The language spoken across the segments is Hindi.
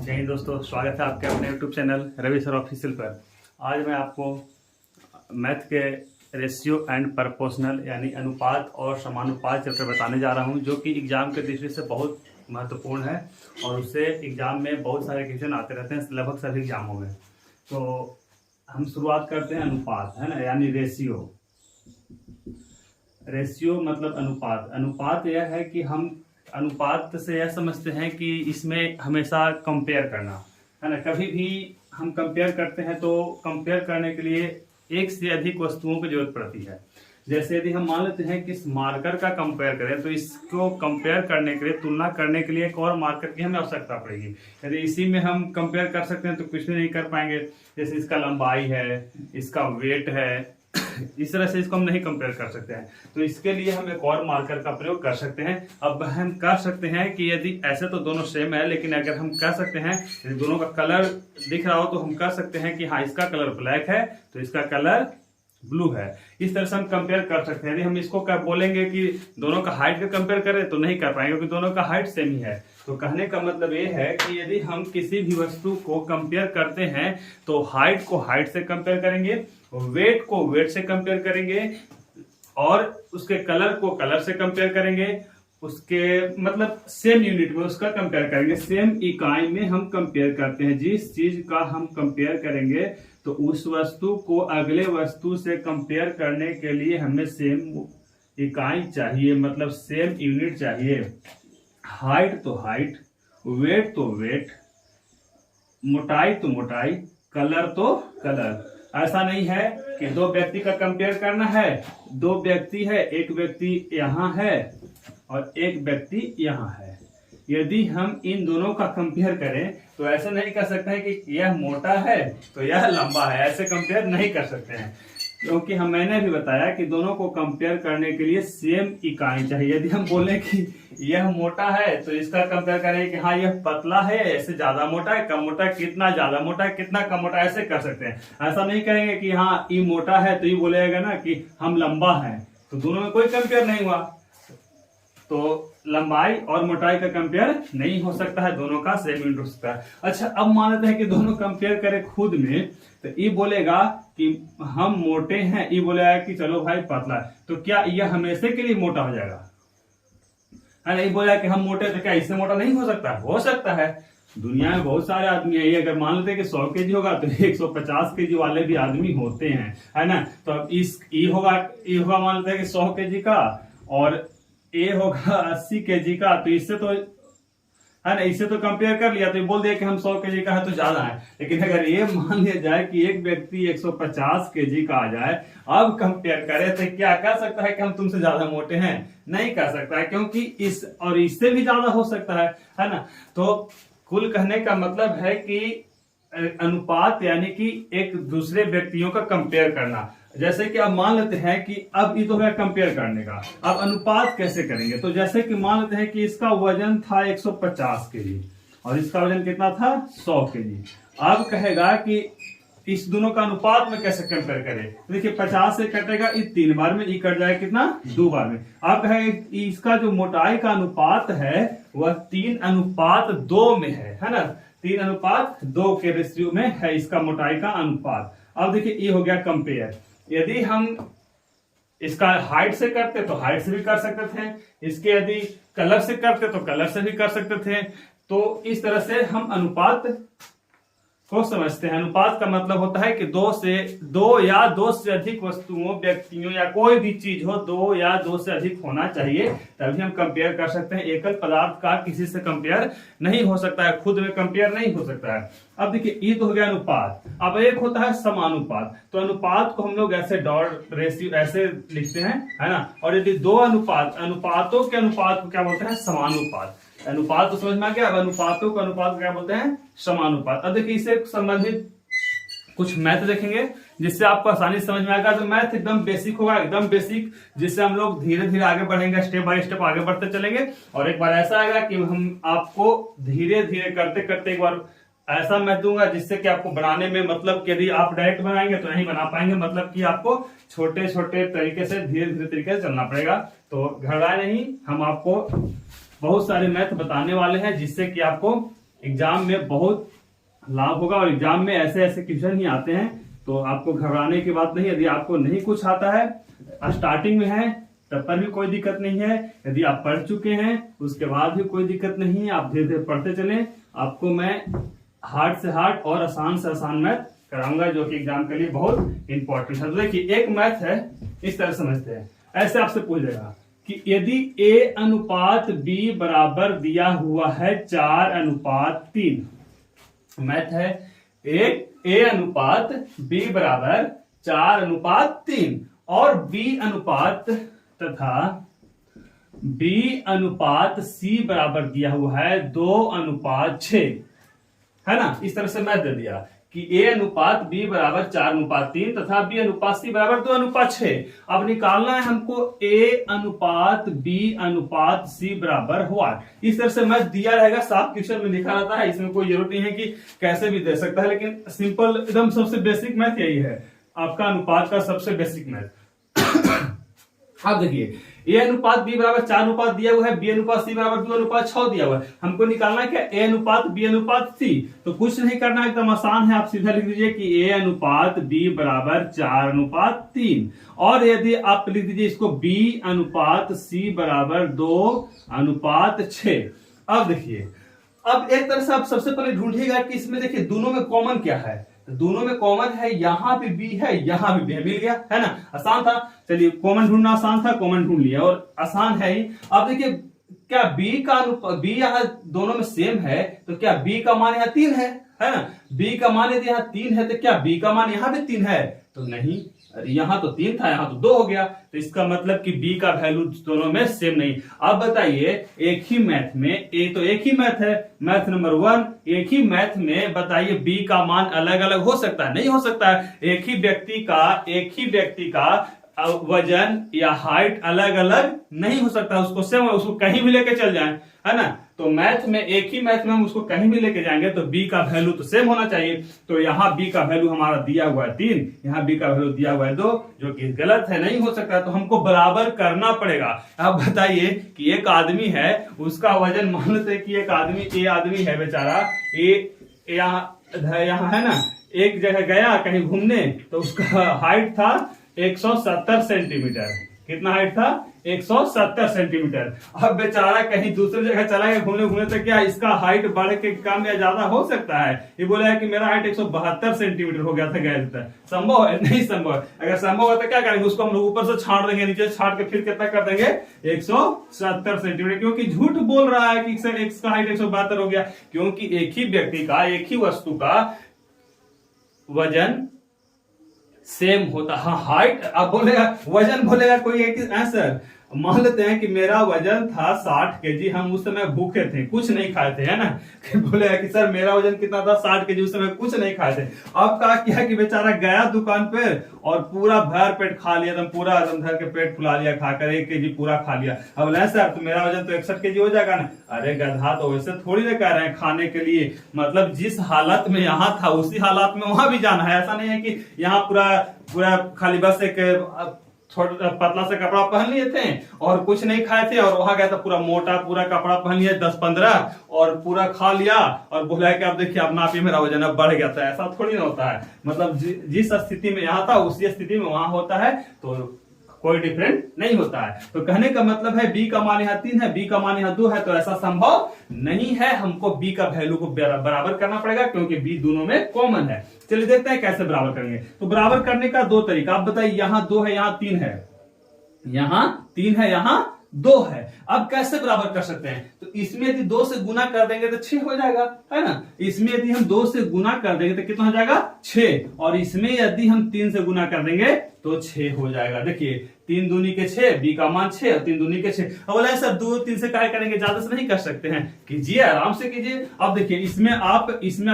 जय हिंद दोस्तों, स्वागत है आपके अपने YouTube channel Ravi sir official पर। आज मैं आपको मैथ के रेशियो एंड प्रपोर्शनल यानी अनुपात और समानुपात चैप्टर बताने जा रहा हूं, जो कि एग्जाम के दृष्टि से बहुत महत्वपूर्ण है और उससे एग्जाम में बहुत सारे क्वेश्चन आते रहते हैं, लगभग सभी एग्जामों में। तो हम शुरुआत करते हैं अनुपात, है ना, यानी रेशियो। रेशियो मतलब अनुपात। अनुपात यह है कि हम अनुपात से यह समझते हैं कि इसमें हमेशा कंपेयर करना, है ना। कभी भी हम कंपेयर करते हैं तो कंपेयर करने के लिए एक से अधिक वस्तुओं की जरूरत पड़ती है। जैसे यदि हम मान लेते हैं कि इस मार्कर का कंपेयर करें तो इसको कंपेयर करने के लिए, तुलना करने के लिए एक और मार्कर की हमें आवश्यकता पड़ेगी। यदि इसी में हम कंपेयर कर सकते हैं तो कुछ भी नहीं कर पाएंगे। जैसे इसका लंबाई है, इसका वेट है, इस तरह से इसको हम नहीं कंपेयर कर सकते हैं। तो इसके लिए हम एक और मार्कर का प्रयोग कर सकते हैं। अब हम कर सकते हैं कि यदि ऐसे तो दोनों सेम है, लेकिन अगर हम कर सकते हैं यदि दोनों का कलर दिख रहा हो तो हम कर सकते हैं कि हाँ, इसका कलर ब्लैक है तो इसका कलर ब्लू है। इस तरह से हम कंपेयर कर सकते हैं। यदि हम इसको क्या बोलेंगे कि दोनों का हाइट का कंपेयर करें तो नहीं कर पाएंगे, क्योंकि दोनों का हाइट सेम ही है। तो कहने का मतलब ये है कि यदि हम किसी भी वस्तु को कंपेयर करते हैं तो हाइट को हाइट से कंपेयर करेंगे, वेट को वेट से कंपेयर करेंगे और उसके कलर को कलर से कंपेयर करेंगे। उसके मतलब सेम यूनिट में उसका कंपेयर करेंगे, सेम इकाई में हम कंपेयर करते हैं। जिस चीज का हम कंपेयर करेंगे तो उस वस्तु को अगले वस्तु से कंपेयर करने के लिए हमें सेम इकाई चाहिए, मतलब सेम यूनिट चाहिए। हाइट तो हाइट, वेट तो वेट, मोटाई तो मोटाई, कलर तो कलर। ऐसा नहीं है कि दो व्यक्ति का कंपेयर करना है, दो व्यक्ति है, एक व्यक्ति यहाँ है और एक व्यक्ति यहाँ है। यदि हम इन दोनों का कंपेयर करें तो ऐसा नहीं कर सकते हैं कि यह मोटा है तो यह लंबा है, ऐसे कंपेयर नहीं कर सकते हैं। क्योंकि मैंने भी बताया कि दोनों को कंपेयर करने के लिए सेम इकाई चाहिए। यदि हम बोले कि यह मोटा है तो इसका कंपेयर करें कि हाँ, यह पतला है, ऐसे ज्यादा मोटा है, कम मोटा है, कितना ज्यादा मोटा है, कितना कम मोटा है, ऐसे कर सकते हैं। ऐसा नहीं करेंगे कि हाँ, ये मोटा है तो ये बोलेगा ना कि हम लंबा है, तो दोनों में कोई कंपेयर नहीं हुआ। तो लंबाई और मोटाई का कंपेयर नहीं हो सकता है, दोनों का सेम यूनिट हो सकता है। अच्छा, अब मान लेते हैं कि दोनों कंपेयर करें खुद में, तो ये बोलेगा कि हम मोटे हैं, ये बोलेगा कि चलो भाई पतला है, तो क्या यह हमेशा के लिए मोटा हो जाएगा? है ना, ये बोलेगा कि हम मोटे, तो क्या इससे मोटा नहीं हो सकता? हो सकता है। दुनिया में बहुत सारे आदमी है। ये अगर मान लेते हैं कि 100 केजी होगा तो 150 केजी वाले भी आदमी होते हैं, है ना। तो अब ये होगा मान लेते हैं कि 100 केजी का और ए होगा 80 केजी का, तो इससे तो है ना, इससे तो कंपेयर कर लिया, तो ये बोल दिया कि हम 100 केजी का है तो ज्यादा है। लेकिन अगर ये मान लिया जाए कि एक व्यक्ति 150 केजी का आ जाए, अब कंपेयर करें तो क्या कर सकता है कि हम तुमसे ज्यादा मोटे हैं? नहीं कर सकता है, क्योंकि इस और इससे भी ज्यादा हो सकता है ना। तो कुल कहने का मतलब है कि अनुपात यानी कि एक दूसरे व्यक्तियों का कंपेयर करना। जैसे कि अब मान लेते हैं कि अब ये तो है कंपेयर करने का, अब अनुपात कैसे करेंगे? तो जैसे कि मान लेते हैं कि इसका वजन था 150 केजी और इसका वजन कितना था? 100 केजी। अब कहेगा कि इस दोनों का अनुपात में कैसे कंपेयर करें? तो देखिए 50 से कटेगा, ये 3 बार में, ये कट जाएगा कितना? 2 बार में। अब कहेगा इसका जो मोटाई का अनुपात है वह 3:2 में है ना। 3:2 के रेशियो में है इसका मोटाई का अनुपात। अब देखिए ये हो गया कंपेयर। यदि हम इसका हाइट से करते तो हाइट से भी कर सकते थे, इसके यदि कलर से करते तो कलर से भी कर सकते थे। तो इस तरह से हम अनुपात को समझते हैं। अनुपात का मतलब होता है कि दो या दो से अधिक वस्तुओं, व्यक्तियों या कोई भी चीज हो, 2 या 2 से अधिक होना चाहिए, तभी हम कंपेयर कर सकते हैं। एकल पदार्थ का किसी से कंपेयर नहीं हो सकता है, खुद में कंपेयर नहीं हो सकता है। अब देखिए ये तो हो गया अनुपात। अब एक होता है समानुपात। तो अनुपात को हम लोग ऐसे डॉट रेशियो ऐसे लिखते हैं, है ना। और यदि दो अनुपातों के अनुपात को क्या बोलते हैं? समानुपात। अनुपात तो समझ में आ गया। अब अनुपातों का अनुपात क्या बोलते हैं? समानुपात। अब देखिए इससे संबंधित कुछ मैथ देखेंगे जिससे आपको आसानी समझ में आएगा। तो मैथ एकदम बेसिक होगा, एकदम बेसिक, जिससे हम लोग धीरे धीरे आगे बढ़ेंगे, स्टेप बाय स्टेप आगे बढ़ते चलेंगे। और एक बार ऐसा आएगा कि हम आपको धीरे धीरे करते करते एक बार ऐसा मैथ दूंगा जिससे कि आपको बनाने में, मतलब कि यदि आप डायरेक्ट बनाएंगे तो नहीं बना पाएंगे, मतलब कि आपको छोटे छोटे तरीके से, धीरे धीरे तरीके से चलना पड़ेगा। तो घबराए नहीं, हम आपको बहुत सारे मैथ बताने वाले हैं जिससे कि आपको एग्जाम में बहुत लाभ होगा और एग्जाम में ऐसे ऐसे क्वेश्चन ही आते हैं, तो आपको घबराने की बात नहीं। यदि आपको नहीं कुछ आता है, स्टार्टिंग में है, तब पर भी कोई दिक्कत नहीं है। यदि आप पढ़ चुके हैं उसके बाद भी कोई दिक्कत नहीं है, आप धीरे धीरे पढ़ते चलें। आपको मैं हार्ड से हार्ड और आसान से आसान मैथ कराऊंगा, जो कि एग्जाम के लिए बहुत इंपॉर्टेंट है। तो देखिए एक मैथ है, इस तरह समझते हैं। ऐसे आपसे पूछ देगा कि यदि a अनुपात b बराबर दिया हुआ है 4:3, मैथ है एक a अनुपात b बराबर 4:3 और b अनुपात तथा b अनुपात c बराबर दिया हुआ है 2:6, है ना। इस तरह से मैथ दे दिया कि a अनुपात b बराबर 4:3 तथा b अनुपात c बराबर 2:6। अब निकालना है हमको a अनुपात b अनुपात c बराबर हुआ। इस तरह से मैथ दिया रहेगा, साफ क्वेश्चन में लिखा रहता है, इसमें कोई जरूरत नहीं है कि कैसे भी दे सकता है, लेकिन सिंपल एकदम सबसे बेसिक मैथ यही है, आपका अनुपात का सबसे बेसिक मैथ। अब देखिए a अनुपात b बराबर 4 दिया हुआ है, b अनुपात c बराबर 2:6 दिया हुआ है। हमको निकालना है क्या a अनुपात b अनुपात c। तो कुछ नहीं करना, एकदम आसान है, आप सीधा लिख दीजिए कि a अनुपात b बराबर 4:3 और यदि आप लिख दीजिए इसको b अनुपात c बराबर 2:6। अब देखिए, अब एक तरह से आप सबसे पहले ढूंढिएगा कि इसमें देखिए दोनों में कॉमन क्या है। दोनों में कॉमन है, यहां भी b है, यहां भी b है, मिल गया, है ना। आसान था, चलिए कॉमन ढूंढना आसान था, कॉमन ढूंढ लिया और आसान है ही। अब देखिए क्या b का b यहां दोनों में सेम है, तो क्या b का मान यहां 3 है ना। b का मान यदि यहां 3 है तो क्या b का मान यहां भी 3 है, तो नहीं, यहां तो 3 था, यहां तो 2 हो गया, तो इसका मतलब कि b का वैल्यू दोनों में सेम नहीं। अब बताइए एक ही मैथ में, तो एक ही मैथ है, मैथ नंबर 1, एक ही मैथ में बताइए b का मान अलग अलग हो सकता है? नहीं हो सकता है। एक ही व्यक्ति का वजन या हाइट अलग अलग नहीं हो सकता, उसको सेम, उसको कहीं भी लेके चल जाए, है ना। तो मैथ में, एक ही मैथ में हम उसको कहीं भी लेके जाएंगे तो b का वैल्यू तो सेम होना चाहिए। तो यहाँ b का वैल्यू हमारा दिया हुआ है 3, यहाँ b का वैल्यू दिया हुआ है 2, जो कि गलत है, नहीं हो सकता। तो हमको बराबर करना पड़ेगा। अब बताइए कि एक आदमी है, उसका वजन, मान लेते हैं कि एक आदमी, ए आदमी है बेचारा, यहाँ है ना, एक जगह गया कहीं घूमने, तो उसका हाइट था 170 सेंटीमीटर। कितना हाइट था? 170 सेंटीमीटर। अब बेचारा कहीं दूसरी जगह चला गया घूमने तो क्या इसका हाइट बढ़ के कम या ज्यादा हो सकता है? ये बोला है कि मेरा हाइट 172 सेंटीमीटर हो गया था, गया था। संभव है? नहीं संभव है। अगर संभव है तो क्या करेंगे, उसको हम लोग ऊपर से छाट देंगे, नीचे छाट के फिर कितना कर देंगे, 170 सेंटीमीटर, क्योंकि झूठ बोल रहा है कि इसका हाइट 172 हो गया, क्योंकि एक ही व्यक्ति का, एक ही वस्तु का वजन सेम होता। हाँ हाइट, अब बोलेगा वजन, बोलेगा कोई एक आंसर। मान लेते हैं कि मेरा वजन था 60 केजी, हम उस समय भूखे थे, कुछ नहीं खाए थे, है ना। बोलेगा कि सर मेरा वजन कितना था? 60 केजी, उस समय कुछ नहीं खाए थे। अब क्या किया कि बेचारा गया दुकान पे और पूरा भर पेट खा लिया, एकदम पूरा एकदम भर के पेट फुला लिया, खाकर 1 केजी पूरा खा लिया। अब बोला सर तो मेरा वजन तो 61 केजी हो जाएगा ना। अरे गधा, तो वैसे थोड़ी ना कह रहे हैं खाने के लिए, मतलब जिस हालत में यहाँ था उसी हालत में वहां भी जाना है। ऐसा नहीं है कि यहाँ पूरा खाली बस एक थोड़ा पतला सा कपड़ा पहन लिए थे और कुछ नहीं खाए थे, और वहां गया था पूरा मोटा पूरा कपड़ा पहन लिया 10-15 और पूरा खा लिया और बोला कि अब देखिए अब नापी मेरा वजन अब बढ़ गया था। ऐसा थोड़ी ना होता है। मतलब जिस स्थिति में यहाँ था उसी स्थिति में वहां होता है, तो कोई डिफरेंट नहीं होता है। तो कहने का मतलब है b का मान यहाँ 3 है, b का मान यहाँ 2 है, तो ऐसा संभव नहीं है। हमको b का वैल्यू को बराबर करना पड़ेगा, क्योंकि b दोनों में कॉमन है। चलिए देखते हैं कैसे बराबर करेंगे। तो बराबर करने का 2 तरीका। आप बताइए, यहाँ 2 है, यहाँ 3 है, यहाँ 3 है, यहाँ 2 है। अब कैसे बराबर कर सकते हैं? तो इसमें यदि 2 से गुना कर देंगे तो 6 हो जाएगा, है ना। इसमें यदि हम 2 से गुना कर देंगे तो कितना हो जाएगा? 6। और इसमें यदि हम 3 से गुना कर देंगे तो 6 हो जाएगा। देखिए 3 दूनी के 6, b का मान 6 और 3 दूनी के 6। अब बोला सर 2-3 से क्या करेंगे, ज्यादा से नहीं कर सकते हैं? कीजिए, आराम से कीजिए। अब देखिए इसमें आप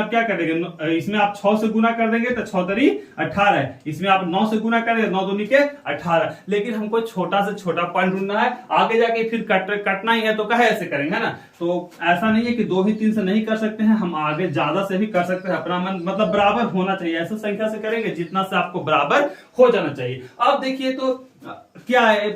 क्या करेंगे, इसमें आप 6 से गुना कर देंगे तो 6 तरी 18। इसमें आप 9 से गुना करेंगे, 9 दूनी के 18। लेकिन हमको छोटा से छोटा पॉइंट ढूंढना है, आगे जाके फिर कटना ही है, तो कहे ऐसे करेंगे, है ना। तो ऐसा नहीं है कि 2 ही 3 से नहीं कर सकते हैं, हम आगे ज्यादा से भी कर सकते हैं। अपना मन मतलब बराबर होना चाहिए, ऐसा संख्या से करेंगे जितना से आपको बराबर हो जाना चाहिए। अब देखिए तो क्या है,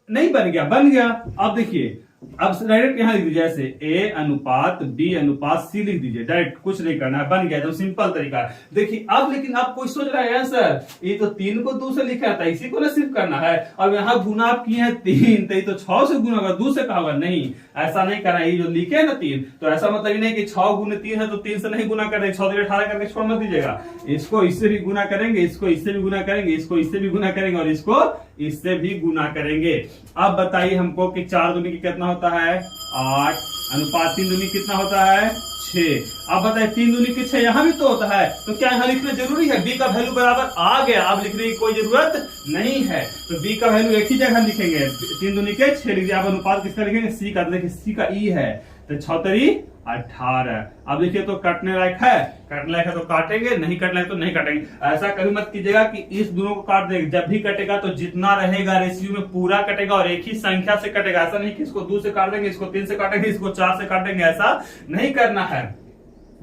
नहीं बन गया, बन गया। अब देखिए अब डायरेक्ट यहां लिख दीजिए, ऐसे ए अनुपात बी अनुपात सी लिख दीजिए, डायरेक्ट कुछ नहीं करना है, बन गया तो सिंपल तरीका है। देखिए अब लेकिन आप कोई सोच रहा है सर ये तो 3 को 2 से लिखा था, इसी को ना सिर्फ करना है, अब यहाँ गुना आप किए हैं 3 तो ये तो 6 से गुना होगा, 2 से कहा होगा, नहीं ऐसा नहीं करना है। ये जो लिखे है ना 3 तो ऐसा मतलब ही नहीं कि 6 गुने 3 है तो 3 से नहीं गुना करेंगे, 6 18 करके छोड़ मत दीजिएगा, इसको इससे भी गुना करेंगे, इसको इससे भी गुना करेंगे, इसको इससे भी गुना करेंगे और इसको इससे भी गुना करेंगे। अब बताइए हमको कि 4 दूनी की कितना होता है 8 अनुपात 3 दूनी कितना होता है 6। अब बताइए 3 दूनी की 6 यहां भी तो होता है, तो क्या यहां लिखना जरूरी है? बी का वैल्यू बराबर आ गया, अब लिखने की कोई जरूरत नहीं है, तो बी का वैल्यू एक ही जगह लिखेंगे, 3 दूनी के 6 लिख दिया। अब अनुपात किसका लिखेंगे? सी का, देखिए सी का ई है तो 6 तरी 18। अब देखिए तो कटने लायक है, कटने लायक है तो काटेंगे, नहीं कटने लायक तो नहीं काटेंगे। ऐसा कभी मत कीजिएगा कि इस दोनों को काट देंगे, जब भी कटेगा तो जितना रहेगा रेशियो में पूरा कटेगा और एक ही संख्या से कटेगा। ऐसा नहीं कि इसको 2 से काट देंगे, इसको 3 से काटेंगे, इसको 4 से काटेंगे, ऐसा नहीं करना है।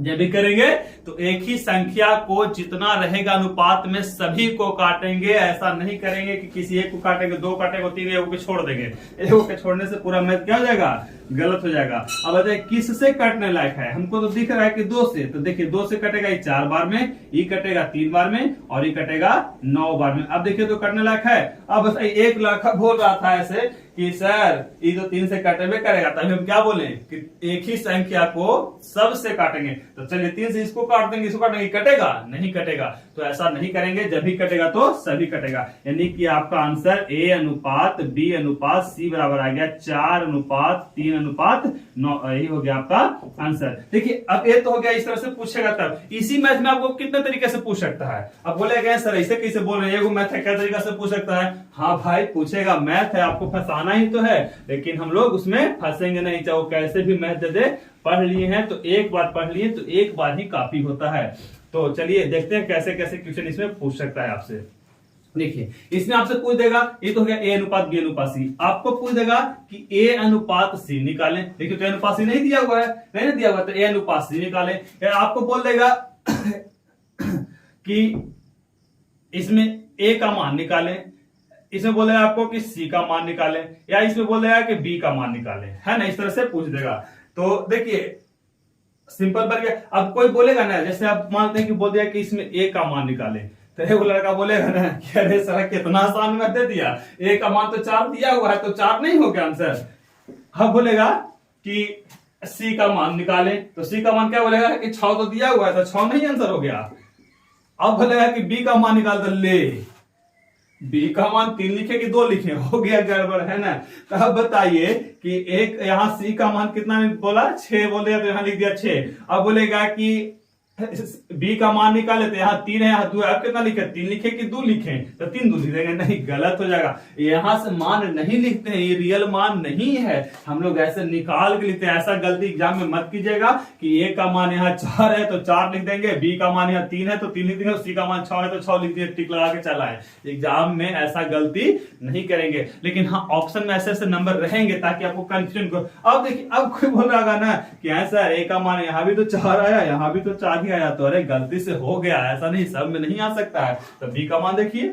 जब भी करेंगे तो एक ही संख्या को जितना रहेगा अनुपात में सभी को काटेंगे, ऐसा नहीं करेंगे कि किसी एक को काटेंगे, 2 काटेंगे, 3 एक को छोड़ देंगे। एक को छोड़ने से पूरा मैथ क्या हो जाएगा? गलत हो जाएगा। अब बताइए किससे कटने लायक है? हमको तो दिख रहा है कि 2 से, तो देखिए 2 से कटेगा ये 4 बार में, ये कटेगा 3 बार में और ये कटेगा 9 बार में। अब देखिए तो कटने लायक है। अब बताइए एक लड़का बोल रहा था ऐसे कि सर ये तो 3 से कटेबे करेगा, तभी हम क्या बोले कि एक ही संख्या को सबसे काटेंगे। तो चलिए 3 से इसको काट देंगे, इसको काटेंगे, कटेगा नहीं? कटेगा, तो ऐसा नहीं करेंगे, जब भी कटेगा तो सभी कटेगा। यानी कि आपका आंसर ए अनुपात बी अनुपात सी बराबर आ गया 4 अनुपात 3 अनुपात 9, यही हो गया आपका आंसर। देखिए अब ये तो हो गया, इस तरह से पूछेगा तब। इसी मैथ में आपको कितने तरीके से पूछ सकता है? अब बोलेगा सर ऐसे कैसे बोल रहे हैं, मैथ है क्या तरीका से पूछ सकता है? हाँ भाई पूछेगा, मैथ है, आपको फंसाना ही तो है, लेकिन हम लोग उसमें फंसेंगे नहीं, चाहे वो कैसे भी मैथ दे दे। पढ़ लिए हैं तो एक बार पढ़ लिए तो एक बार ही काफी होता है। तो चलिए देखते हैं कैसे कैसे क्वेश्चन इसमें पूछ सकता है आपसे। देखिए इसमें आपसे पूछ देगा, ये तो हो गया ए अनुपात बी अनुपात सी, आपको पूछ देगा कि ए अनुपात सी निकालें। देखिए तो ए अनुपात सी नहीं दिया हुआ है, नहीं दिया हुआ तो ए अनुपात सी निकालें। या आपको बोल देगा कि इसमें ए का मान निकालें, इसमें बोलेगा आपको कि सी का मान निकालें, या इसमें बोलेगा कि बी का मान निकालें, है ना? इस तरह से पूछ देगा। तो देखिए सिंपल बन गया। अब कोई बोलेगा ना, जैसे आप मानते हैं कि बोल दिया कि इसमें ए का मान निकालें, तो वो लड़का बोलेगा ना कि अरे सर कितना आसान में दे दिया, ए का मान तो 4 दिया हुआ है, तो 4 नहीं हो गया आंसर। अब बोलेगा कि सी का मान निकालें, तो सी का मान क्या बोलेगा कि 6 तो दिया हुआ है, तो 6 नहीं आंसर हो गया। अब बोलेगा कि बी का मान निकाल, तो ले बी का मान 3 लिखे कि 2 लिखे, हो गया गड़बड़, है ना? तो अब बताइए कि एक यहाँ सी का मान कितना बोला 6 बोलेगा, तो यहाँ लिख दिया 6। अब बोलेगा कि बी का मान निकाले, तो यहाँ 3 है, यहाँ 2 है, अब कितना लिखे? 3 लिखे कि 2 लिखे? तो 3 2 लिख देंगे, नहीं गलत हो जाएगा। यहाँ से मान नहीं लिखते हैं, ये रियल मान नहीं है, हम लोग ऐसे निकाल के लिखते हैं। ऐसा गलती एग्जाम में मत कीजिएगा कि ए का मान यहाँ 4 है तो 4 लिख देंगे, बी का मान यहाँ 3 है तो 3 लिख देंगे, सी का मान 6 है तो 6 लिख देंगे, टिक लगा के चला है। एग्जाम में ऐसा गलती नहीं करेंगे, लेकिन हाँ ऑप्शन में ऐसे ऐसे नंबर रहेंगे ताकि आपको कंफ्यूजन को। अब देखिए अब कोई बोल रहा ना कि ऐसा ए का मान यहाँ भी तो 4 आया, यहाँ भी तो 4 ही आया, तो अरे गलती से हो गया, ऐसा नहीं, सब में नहीं आ सकता है। तो बी का मान देखिए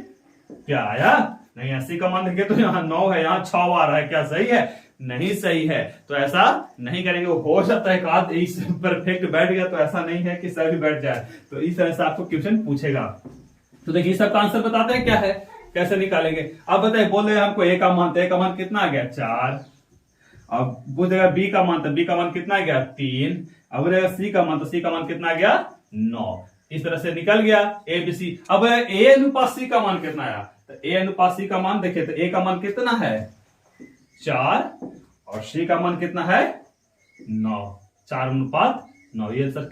क्या आया, नहीं सी का मान देखिए तो यहाँ 9 है, यहाँ 6 आ रहा है, क्या सही है? नहीं सही है। तो ऐसा नहीं करेंगे। हो सकता है आध इस परफेक्ट बैठ गया, तो ऐसा नहीं है कि सभी बैठ जाए। तो इस तरह से आपको क्वेश्चन पूछेगा। तो देखिए सबका आंसर बताते हैं क्या है, कैसे निकालेंगे। अब बताइए बोल रहे हमको ए का मान, तो ए का मान कितना आ गया 4। अब बोलेगा बी का मान, तो बी का मान कितना आ गया 3। अब बोलेगा सी का मान, तो सी का मान कितना आ गया 9। इस तरह से निकल गया ए बी सी। अब ए अनुपात सी का मान कितना आया, तो ए अनुपात सी का मान देखिए, तो ए का मान कितना है 4 और सी का मान कितना है 9, 4 अनुपात 9। ये सर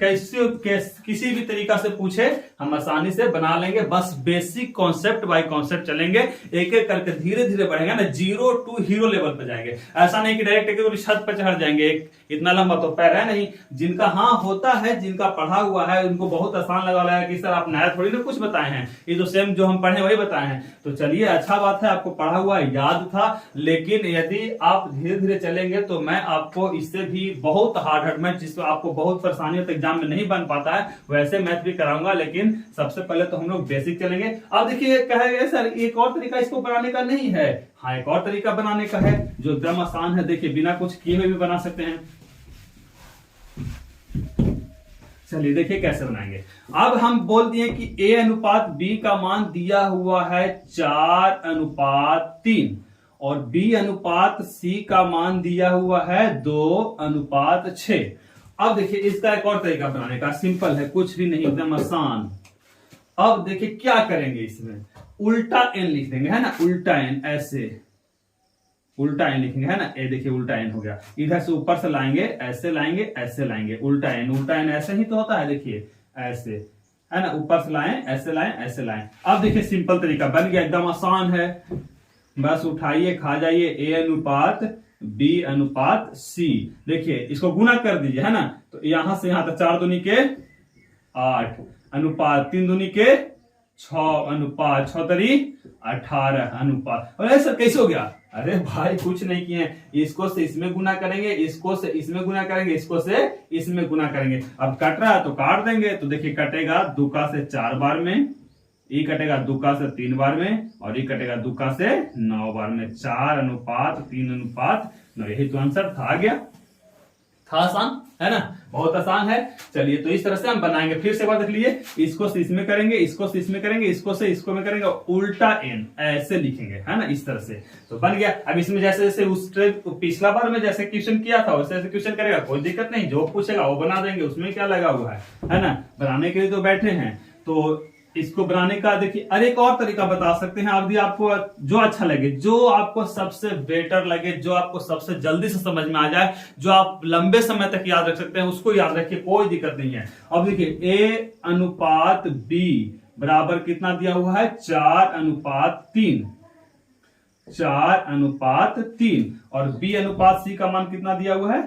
किसी भी तरीका से पूछे हम आसानी से बना लेंगे, बस बेसिक कॉन्सेप्ट बाय कॉन्सेप्ट चलेंगे, एक एक करके धीरे धीरे बढ़ेंगे ना, 0 टू हीरो लेवल पे जाएंगे। ऐसा नहीं कि डायरेक्ट छत पे चढ़ जाएंगे, इतना लंबा तो पैर है नहीं। जिनका हाँ होता है, जिनका पढ़ा हुआ है, उनको बहुत आसान लगा है कि सर आप नया थोड़ी ना कुछ बताए हैं, ये तो सेम जो हम पढ़े वही बताए हैं। तो चलिए अच्छा बात है, आपको पढ़ा हुआ याद था, लेकिन यदि आप धीरे धीरे चलेंगे तो मैं आपको इससे भी बहुत हार्ड मैथ जिसको आपको बहुत परेशानी होती है, एग्जाम में नहीं बन पाता है, वैसे मैथ भी कराऊंगा, लेकिन सबसे पहले तो हम लोग बेसिक चलेंगे। अब देखिए कहा गया सर एक और तरीका इसको बनाने का नहीं है। हाँ, एक और तरीका बनाने का है जो एकदम आसान है। देखिए बिना कुछ किए हुए भी बना सकते हैं। चलिए देखिए कैसे बनाएंगे। अब हम बोल दिए कि a अनुपात b का मान दिया हुआ है 4:3 और b अनुपात c का मान दिया हुआ है 2:6। अब देखिए इसका एक और तरीका बनाने का, सिंपल है, कुछ भी नहीं, एकदम आसान। अब देखिए क्या करेंगे, इसमें उल्टा n लिख देंगे, है ना, उल्टा n, ऐसे उल्टा n लिखेंगे, है ना, ये देखिए उल्टा n हो गया। इधर से ऊपर से लाएंगे, ऐसे लाएंगे, ऐसे लाएंगे, उल्टा n ऐसे ही तो होता है, देखिए ऐसे, है ना, ऊपर से लाएं, ऐसे लाएं, ऐसे लाएं। अब देखिए सिंपल तरीका बन गया, एकदम आसान है। बस उठाइए, खा जाइए, a अनुपात b अनुपात c। देखिए इसको गुना कर दीजिए, है ना, तो यहां से यहां तक 4 दूनी के 8 अनुपात 3 दूनी के 6 अनुपात 6 तरी 18 अनुपात। और ऐसा कैसे हो गया? अरे भाई कुछ नहीं किए हैं, इसको से इसमें गुना करेंगे, इसको से इसमें गुना करेंगे, इसको से इसमें गुना करेंगे। अब कट रहा है तो काट देंगे, तो देखिए कटेगा 2 का से 4 बार में, ये कटेगा 2 का से 3 बार में, और ये कटेगा 2 का से 9 बार में। 4 अनुपात 3 अनुपात 9, यही तो आंसर था। आ गया, था आसान, है ना, बहुत आसान है। चलिए तो इस तरह से हम बनाएंगे। फिर से बात देख लीजिए, इसको से इसमें करेंगे, इसको से इसमें करेंगे, इसको से इसको में करेंगे, उल्टा n ऐसे लिखेंगे, है ना, इस तरह से तो बन गया। अब इसमें जैसे जैसे उस पिछला बार में जैसे क्वेश्चन किया था वैसे जैसे क्वेश्चन करेगा, कोई दिक्कत नहीं, जो पूछेगा वो बना देंगे, उसमें क्या लगा हुआ है ना, बनाने के लिए तो बैठे हैं। तो इसको बनाने का देखिए, अरे एक और तरीका बता सकते हैं आप भी, आपको जो अच्छा लगे, जो आपको सबसे बेटर लगे, जो आपको सबसे जल्दी से समझ में आ जाए, जो आप लंबे समय तक याद रख सकते हैं, उसको याद रखिए, कोई दिक्कत नहीं है। अब देखिए a अनुपात b बराबर कितना दिया हुआ है, 4:3, 4:3, और b अनुपात c का मान कितना दिया हुआ है,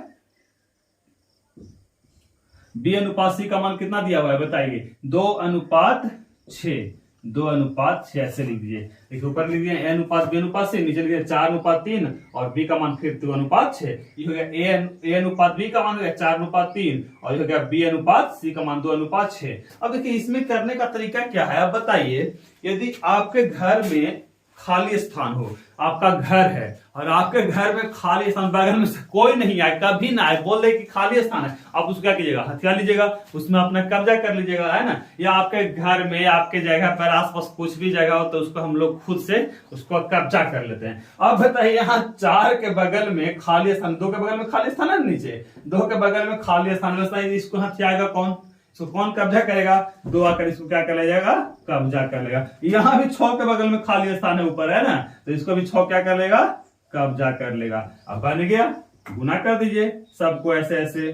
b अनुपात c का मान कितना दिया हुआ है बताइए, 2:6, 2:6 ऐसे लिख दीजिए। देखिए ऊपर लिख दिए a अनुपात b अनुपात c, नीचे लिख दिए 4:3 और b का मान फिर 2:6। ये हो गया a अनुपात b का मान हो गया 4:3 और ये हो गया b अनुपात c का मान 2:6। अब देखिए इसमें करने का तरीका क्या है, अब बताइए। यदि आपके घर में खाली स्थान हो, आपका घर है और आपके घर में खाली स्थान, बगल में से कोई नहीं आए, कभी ना आए, बोल दे कि खाली स्थान है, आप उसको क्या कीजिएगा, हथियार लीजिएगा, उसमें अपना कब्जा कर लीजिएगा, है ना। या आपके घर में आपके जगह पर आसपास कुछ भी जगह हो तो उसको हम लोग खुद से उसको कब्जा कर लेते हैं। अब बताइए यहाँ 4 के बगल में खाली स्थान, 2 के बगल में खाली स्थान है, नीचे 2 के बगल में खाली स्थान, इसको हथियाएगा कौन, तो कौन कब्जा करेगा, 2 आकर इसको क्या कर लेगा, कब्जा कर लेगा। यहां भी 6 के बगल में खाली स्थान है ऊपर, है ना, तो इसको भी 6 क्या कर लेगा, कब्जा कर लेगा। अब बन गया, गुना कर दीजिए सबको ऐसे ऐसे।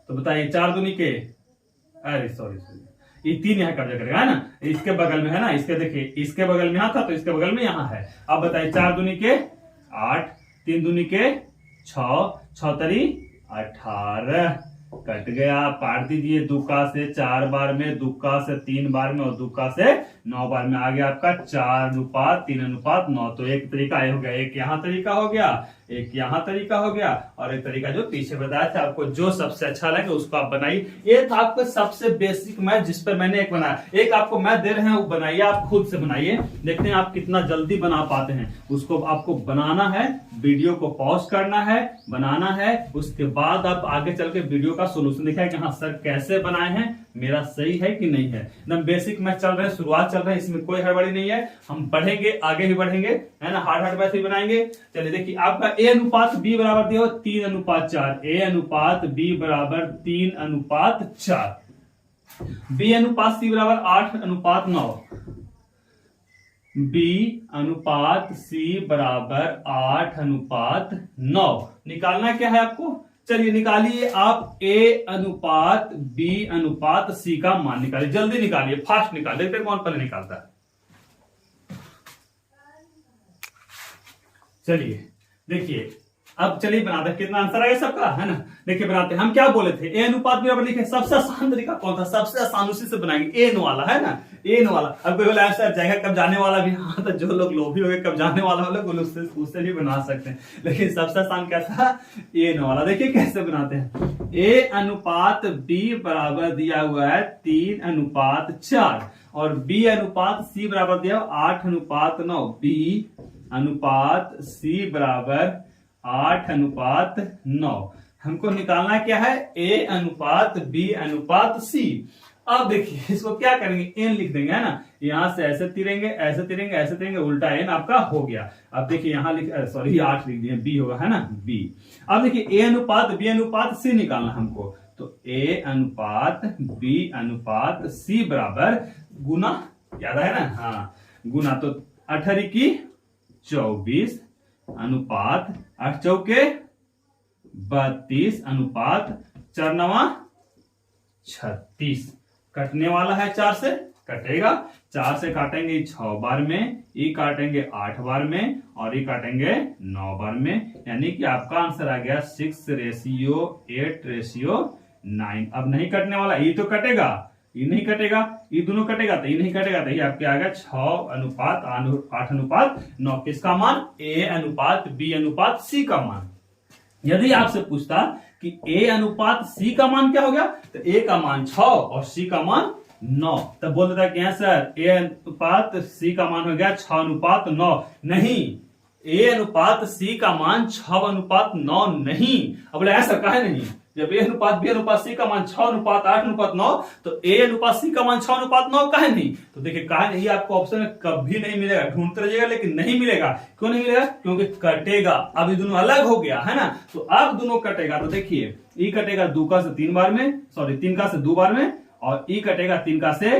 तो बताइए 4 दूनी के, अरे सॉरी ये 3 यहाँ कब्जा करेगा, है ना, इसके बगल में, है ना, इसके देखिए इसके बगल में यहाँ था तो इसके बगल में यहाँ है। अब बताइए 4 दूनी के 8, 3 दूनी के 6, 6 तरी 18, कट गया, पार दीजिए, 2 का से 4 बार में, 2 का से 3 बार में और 2 का से 9 बार में। आ गया आपका 4:3:9। तो एक तरीका ये हो गया, एक यहाँ तरीका हो गया, एक यहाँ तरीका हो गया, और एक तरीका जो पीछे बताया था, आपको जो सबसे अच्छा लगे उसको आप बनाइए। ये था आपको सबसे बेसिक मैथ जिस पर मैंने एक बनाया, एक आपको मैथ दे रहे हैं वो बनाइए, आप खुद से बनाइए, देखते हैं आप कितना जल्दी बना पाते हैं। उसको आपको बनाना है, वीडियो को पॉज करना है, बनाना है, उसके बाद आप आगे चल के वीडियो का सोल्यूशन दिखाए कि हाँ सर कैसे बनाए हैं, मेरा सही है कि नहीं है। एकदम बेसिक मैथ चल रहा है, शुरुआत चल रहा है, इसमें कोई हड़बड़ी नहीं है, हम बढ़ेंगे, आगे भी बढ़ेंगे, है ना, हार्ड मैथ भी बनाएंगे। चलिए देखिए आपका a अनुपात b बराबर दिया हो 3:4, a अनुपात b बराबर 3:4, b अनुपात c बराबर 8:9, b अनुपात c बराबर 8:9। निकालना क्या है आपको, चलिए निकालिए आप a अनुपात b अनुपात c का मान निकालिए, जल्दी निकालिए, फास्ट निकालिए, देखते कौन पहले निकालता है। चलिए देखिए अब चलिए बनाते हैं, कितना आंसर आएगा सबका, है ना। देखिए बनाते हैं, हम क्या बोले थे, ए अनुपात बी बराबर लिखे, सबसे आसान तरीका कौन था, सबसे आसान उसी से बनाएंगे, एन वाला, है ना, एन वाला। अब कोई बोला सर जाएगा कब जाने वाला भी, हाँ तो जो लोग लोभी हो गए कब जाने वाला हो लोग उससे भी बना सकते हैं, लेकिन सबसे आसान क्या था, एन वाला। देखिए कैसे बनाते हैं, ए अनुपात बी बराबर दिया हुआ है 3:4 और बी अनुपात सी बराबर दिया 8:9, बी अनुपात सी बराबर 8:9। हमको निकालना क्या है, ए अनुपात बी अनुपात सी। अब देखिए इसको क्या करेंगे, एन लिख देंगे, है ना, यहां से ऐसे तिरेंगे ऐसे तिरेंगे ऐसे तिरेंगे, उल्टा एन आपका हो गया। अब देखिए यहां सॉरी 8 लिख दिए, बी होगा, है ना, बी। अब देखिए ए अनुपात बी अनुपात सी निकालना हमको, तो ए अनुपात बी अनुपात सी बराबर गुना, याद है ना, हाँ गुना, तो 18 की 24 अनुपात 8 चौके 32 अनुपात 4 36। कटने वाला है 4 से, कटेगा, 4 से काटेंगे 6 बार में, ई काटेंगे 8 बार में और ई काटेंगे 9 बार में, यानी कि आपका आंसर आ गया 6:8:9। अब नहीं कटने वाला, ई तो कटेगा, ई नहीं कटेगा, ये दोनों कटेगा तो ये नहीं कटेगा, तो ये आपके आ गया 6:8:9। किसका मान, ए अनुपात बी अनुपात सी का मान। यदि आपसे पूछता कि ए अनुपात सी का मान क्या हो गया, तो ए का मान 6 और सी का मान 9, तब बोल देता कि सर ए अनुपात सी का मान हो गया 6:9। नहीं, ए अनुपात सी का मान 6:9 नहीं। अब बोले ऐसा काहे नहीं, जब ए अनुपात बी अनुपात सी का मान 6:8:9 तो ए अनुपात सी का मान 6:9 काहे नहीं। तो देखिए काहे नहीं, आपको ऑप्शन में कभी नहीं मिलेगा, ढूंढते रहिएगा लेकिन नहीं मिलेगा। क्यों नहीं मिलेगा, क्योंकि कटेगा। अब ये दोनों अलग हो गया, है ना, तो अब दोनों कटेगा, तो देखिए ई कटेगा 2 का से 3 बार में, सॉरी 3 का से 2 बार में, और ई कटेगा 3 का से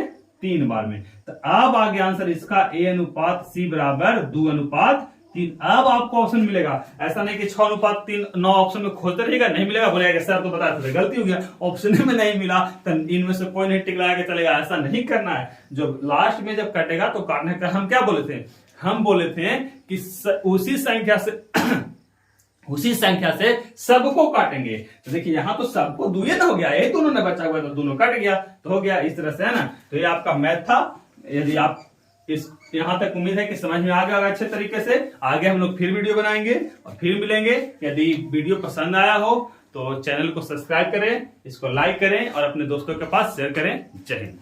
3 बार में। तो अब आ गया आंसर इसका, ए अनुपात सी बराबर 2:3। अब आपको ऑप्शन मिलेगा, ऐसा नहीं कि 6:3 ऑप्शन में खोजते रहिएगा, नहीं मिलेगा, बोलेगा सर तो बता थे गलती हो गया, ऑप्शन में नहीं मिला तो इनमें से कोई नहीं टिक लगा के चलेगा, ऐसा नहीं करना है। जो लास्ट में जब कटेगा तो काटने का हम क्या बोले थे, हम बोले थे कि उसी संख्या से सबको काटेंगे। तो देखिए यहां तो सबको दुए ना हो गया, एक दोनों ने बचा हुआ तो दोनों कट गया, तो हो गया इस तरह से, है ना। तो ये आपका मैथ था। यदि आप इस यहां तक उम्मीद है कि समझ में आ गया होगा अच्छे तरीके से। आगे हम लोग फिर वीडियो बनाएंगे और फिर मिलेंगे। यदि वीडियो पसंद आया हो तो चैनल को सब्सक्राइब करें, इसको लाइक करें और अपने दोस्तों के पास शेयर करें। जय हिंद।